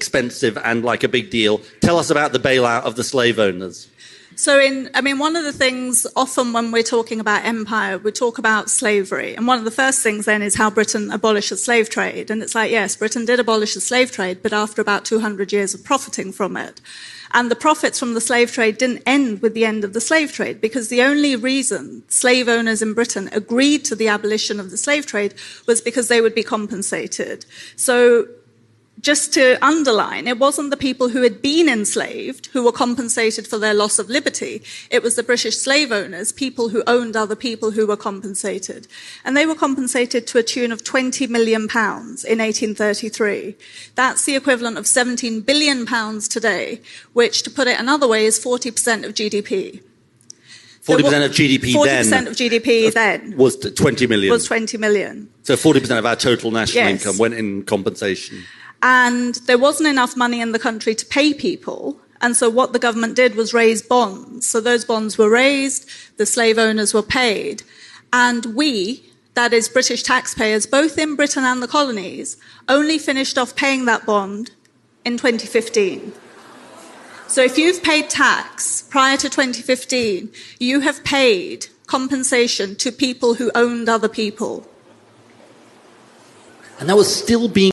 expensive and like a big deal. Tell us about the bailout of the slave owners. So, one of the things often when we're talking about empire, we talk about slavery. And one of the first things then is how Britain abolished the slave trade. And it's like, yes, Britain did abolish the slave trade, but after about 200 years of profiting from it. And the profits from the slave trade didn't end with the end of the slave trade, because the only reason slave owners in Britain agreed to the abolition of the slave trade was because they would be compensated. So, just to underline, it wasn't the people who had been enslaved who were compensated for their loss of liberty. It was the British slave owners, people who owned other people, who were compensated. And they were compensated to a tune of £20 million in 1833. That's the equivalent of £17 billion today, which, to put it another way, is 40% of GDP. 40% of GDP 40% of GDP then was 20 million. Was 20 million. So 40% of our total national Yes. income went in compensation. And there wasn't enough money in the country to pay people. And so what the government did was raise bonds. So those bonds were raised, the slave owners were paid. And we, that is British taxpayers, both in Britain and the colonies, only finished off paying that bond in 2015. So if you've paid tax prior to 2015, you have paid compensation to people who owned other people. And that was still being